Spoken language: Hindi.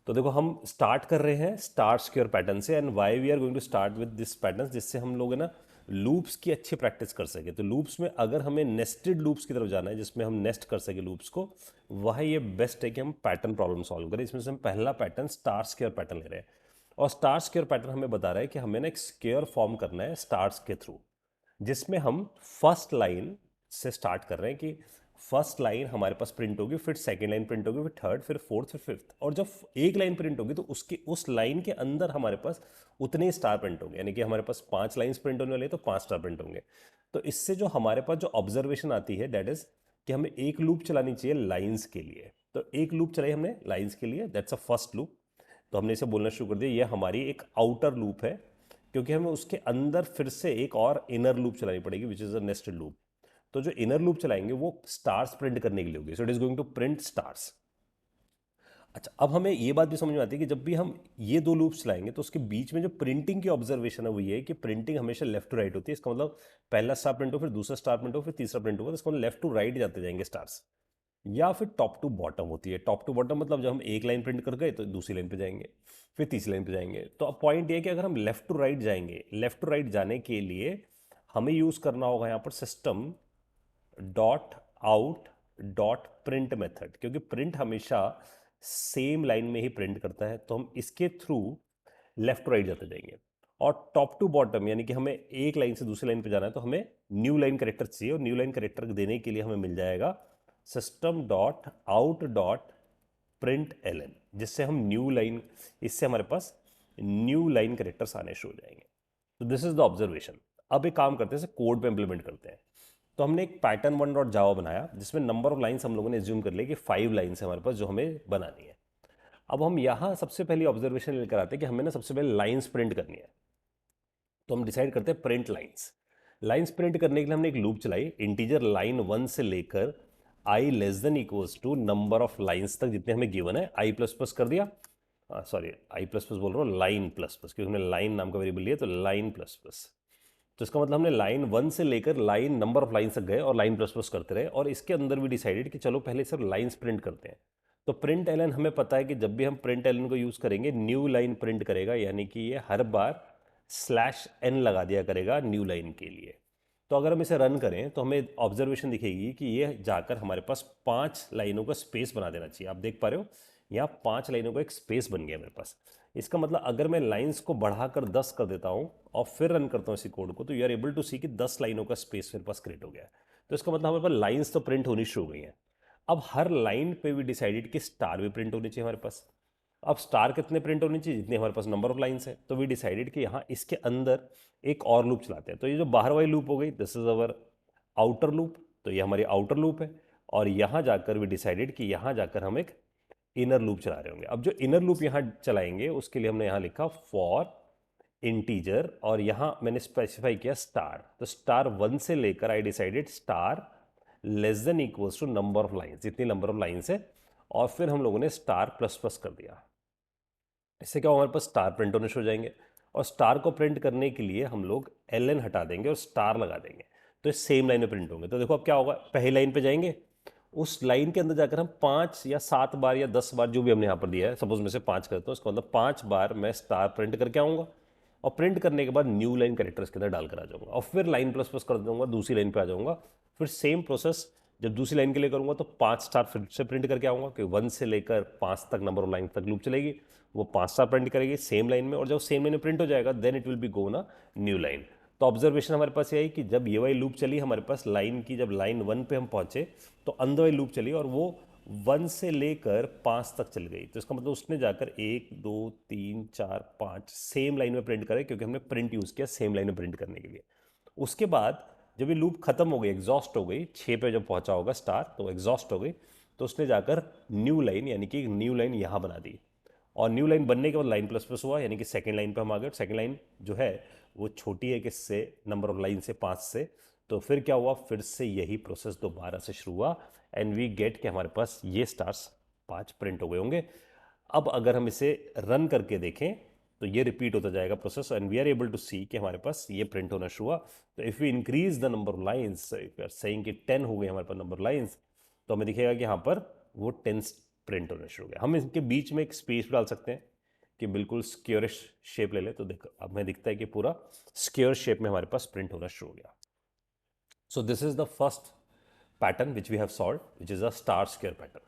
तो देखो हम स्टार्ट कर रहे हैं स्टार स्क्वायर पैटर्न से, and why we are going to start with this pattern, जिससे हम लोग है ना लूप्स की अच्छी प्रैक्टिस कर सके। तो लूप्स में अगर हमें नेस्टेड लूप्स की तरफ जाना है जिसमें हम नेस्ट कर सके लूप्स को, वह ये बेस्ट है कि हम पैटर्न प्रॉब्लम सॉल्व करें। इसमें से हम पहला पैटर्न स्टार स्क्वायर पैटर्न ले रहे हैं, और स्टार स्क्वायर पैटर्न हमें बता रहा है कि हमें ना एक स्क्वायर फॉर्म करना है स्टार्स के थ्रू, जिसमें हम फर्स्ट लाइन से स्टार्ट कर रहे हैं कि फर्स्ट लाइन हमारे पास प्रिंट होगी, फिर सेकेंड लाइन प्रिंट होगी, फिर थर्ड, फिर फोर्थ, फिर फिफ्थ, और जब एक लाइन प्रिंट होगी तो उसकी उस लाइन के अंदर हमारे पास उतने स्टार प्रिंट होंगे, यानी कि हमारे पास 5 लाइंस प्रिंट होने वाले हैं तो 5 स्टार प्रिंट होंगे। तो इससे जो हमारे पास जो ऑब्जर्वेशन आती है दैट इज कि हमें एक लूप चलानी चाहिए लाइंस के लिए। तो एक लूप चलाई हमने लाइंस के लिए, दैट्स अ फर्स्ट लूप। तो हमने इसे बोलना शुरू कर दिया, ये हमारी एक आउटर लूप है, क्योंकि हमें उसके अंदर फिर से एक और इनर लूप चलानी पड़ेगी which is a nested loop. तो जो इनर लूप चलाएंगे वो स्टार्स प्रिंट करने के लिए होगी, so it is going to print stars. अच्छा, अब हमें ये बात भी समझ में आती है कि जब भी हम ये दो लूप्स चलाएंगे तो उसके बीच में जो प्रिंटिंग की ऑब्जर्वेशन है वो ये है कि प्रिंटिंग हमेशा लेफ्ट टू राइट होती है। इसका मतलब पहला स्टार प्रिंट हो, फिर दूसरा स्टार प्रिंट हो, फिर तीसरा प्रिंट होगा, तो इसका मतलब लेफ्ट टू राइट जाते जाएंगे स्टार्स। या फिर टॉप टू बॉटम होती है। टॉप टू बॉटम मतलब जब हम एक लाइन प्रिंट कर गए तो दूसरी लाइन पे जाएंगे, फिर तीसरी लाइन पे जाएंगे। तो अब पॉइंट ये है कि अगर हम लेफ्ट टू राइट जाएंगे, लेफ्ट टू राइट जाने के लिए हमें यूज करना होगा यहाँ पर system dot out dot print method, क्योंकि प्रिंट हमेशा सेम लाइन में ही प्रिंट करता है। तो हम इसके थ्रू लेफ्ट टू राइट जाते जाएंगे। और टॉप टू बॉटम यानी कि हमें एक लाइन से दूसरी लाइन पे जाना है तो हमें न्यू लाइन करेक्टर चाहिए, और न्यू लाइन करेक्टर देने के लिए हमें मिल जाएगा system dot out dot print L N, जिससे हम न्यू लाइन, इससे हमारे पास न्यू लाइन करेक्टर्स आने शुरू हो जाएंगे। तो दिस इज द ऑब्जर्वेशन। अब एक काम करते हैं, कोड पे इंप्लीमेंट करते हैं। तो हमने एक पैटर्न वन डॉट जावा बनाया जिसमें नंबर ऑफ लाइंस हम लोगों ने एज्यूम कर लिया कि 5 लाइंस है हमारे पास जो हमें बनानी है। अब हम यहाँ सबसे पहली ऑब्जर्वेशन लेकर आते हैं कि हमें ना सबसे पहले लाइंस प्रिंट करनी है। तो हम डिसाइड करते हैं प्रिंट लाइंस। लाइंस प्रिंट करने के लिए हमने एक लूप चलाई, इंटीजर लाइन 1 से लेकर I less than equals to number of lines तक जितने हमें गिवन है, आई प्लस प्लस कर दिया। सॉरी, आई प्लस प्लस बोल रहा हूँ, लाइन प्लस प्लस, क्योंकि हमने लाइन नाम का वेरिएबल लिया, तो लाइन प्लस प्लस। तो इसका मतलब हमने लाइन 1 से लेकर लाइन नंबर ऑफ लाइन्स तक गए और लाइन प्लस प्लस करते रहे, और इसके अंदर भी डिसाइडेड कि चलो पहले सिर्फ लाइन्स प्रिंट करते हैं। तो प्रिंट एलन हमें पता है कि जब भी हम प्रिंट एलन को यूज़ करेंगे न्यू लाइन प्रिंट करेगा, यानी कि ये हर बार स्लैश एन लगा दिया करेगा न्यू लाइन के लिए। तो अगर हम इसे रन करें तो हमें ऑब्जर्वेशन दिखेगी कि ये जाकर हमारे पास 5 लाइनों का स्पेस बना देना चाहिए। आप देख पा रहे हो यहाँ 5 लाइनों का एक स्पेस बन गया मेरे पास। इसका मतलब अगर मैं लाइंस को बढ़ाकर 10 कर देता हूँ और फिर रन करता हूँ इसी कोड को, तो you are able to see कि 10 लाइनों का स्पेस मेरे पास क्रिएट हो गया है। तो इसका मतलब हमारे पास लाइंस तो प्रिंट होनी शुरू हो गई हैं। अब हर लाइन पे भी डिसाइडेड कि स्टार भी प्रिंट होनी चाहिए हमारे पास। अब स्टार कितने प्रिंट होने चाहिए, जितने हमारे पास नंबर ऑफ लाइंस है। तो वी डिसाइडेड कि यहाँ इसके अंदर एक और लूप चलाते हैं। तो ये जो बाहर वाली लूप हो गई, this is our outer loop, तो ये हमारी आउटर लूप है। और यहाँ जाकर वी डिसाइडेड कि यहाँ जाकर हम एक इनर लूप चला रहे होंगे। अब जो इनर लूप यहाँ चलाएंगे उसके लिए हमने यहाँ लिखा फॉर इंटीजर, और यहाँ मैंने स्पेसिफाई किया स्टार। तो स्टार 1 से लेकर I decided star less than equals to number of lines, जितनी नंबर ऑफ लाइन्स है, और फिर हम लोगों ने स्टार प्लस प्लस कर दिया। इससे क्या हमारे पास स्टार प्रिंट होने शुरू हो जाएंगे, और स्टार को प्रिंट करने के लिए हम लोग एल एन हटा देंगे और स्टार लगा देंगे, तो ये सेम लाइन में प्रिंट होंगे। तो देखो अब क्या होगा, पहली लाइन पे जाएंगे, उस लाइन के अंदर जाकर हम 5 या 7 बार या 10 बार जो भी हमने यहाँ पर दिया है, सपोज में से 5 करते हो, उसका मतलब 5 बार मैं स्टार प्रिंट करके आऊँगा, और प्रिंट करने के बाद न्यू लाइन कैरेक्टर्स के अंदर डालकर आ जाऊँगा, और फिर लाइन प्लस प्लस कर दूंगा, दूसरी लाइन पे आ जाऊँगा। फिर सेम प्रोसेस जब दूसरी लाइन के लिए करूँगा तो 5 स्टार फिर से प्रिंट करके आऊँगा, कि 1 से लेकर 5 तक नंबर ऑफ लाइन तक लूप चलेगी, वो 5 स्टार प्रिंट करेगी सेम लाइन में, और जब सेम लाइन में प्रिंट हो जाएगा then it will be go ना न्यू लाइन। तो ऑब्जर्वेशन हमारे पास ये आई कि जब ये वाली लूप चली हमारे पास लाइन की, जब लाइन 1 पे हम पहुंचे तो अंदर वाली लूप चली और वो 1 से लेकर 5 तक चल गई। तो इसका मतलब उसने जाकर 1 2 3 4 5 सेम लाइन में प्रिंट करे, क्योंकि हमने प्रिंट यूज़ किया सेम लाइन में प्रिंट करने के लिए। उसके बाद जब ये लूप खत्म हो गई, एग्जॉस्ट हो गई, 6 पे जब पहुंचा होगा स्टार, तो एग्जॉस्ट हो गई, तो उसने जाकर न्यू लाइन यानी कि न्यू लाइन यहाँ बना दी। और न्यू लाइन बनने के बाद लाइन प्लस प्लस हुआ, यानी कि सेकंड लाइन पे हम आ गए। सेकंड लाइन जो है वो छोटी है किससे, नंबर ऑफ लाइन से, 5 से। तो फिर क्या हुआ, फिर से यही प्रोसेस दोबारा से शुरू हुआ, एंड वी गेट कि हमारे पास ये स्टार्स 5 प्रिंट हो गए होंगे। अब अगर हम इसे रन करके देखें तो ये रिपीट होता जाएगा process, and we are able to see कि हमारे पास ये प्रिंट होना शुरू हुआ। तो if we increase the number of lines, if we are saying कि 10 हो गए हमारे पास नंबर लाइन्स, तो हमें दिखेगा कि यहाँ पर वो 10 प्रिंट होना शुरू हो गया। हम इनके बीच में एक स्पेस डाल सकते हैं कि बिल्कुल स्क्योरिश शेप ले ले, तो देखो अब हमें दिखता है कि पूरा स्क्योर शेप में हमारे पास प्रिंट होना शुरू हो गया। So this is the first pattern which we have solved, which is a star square pattern.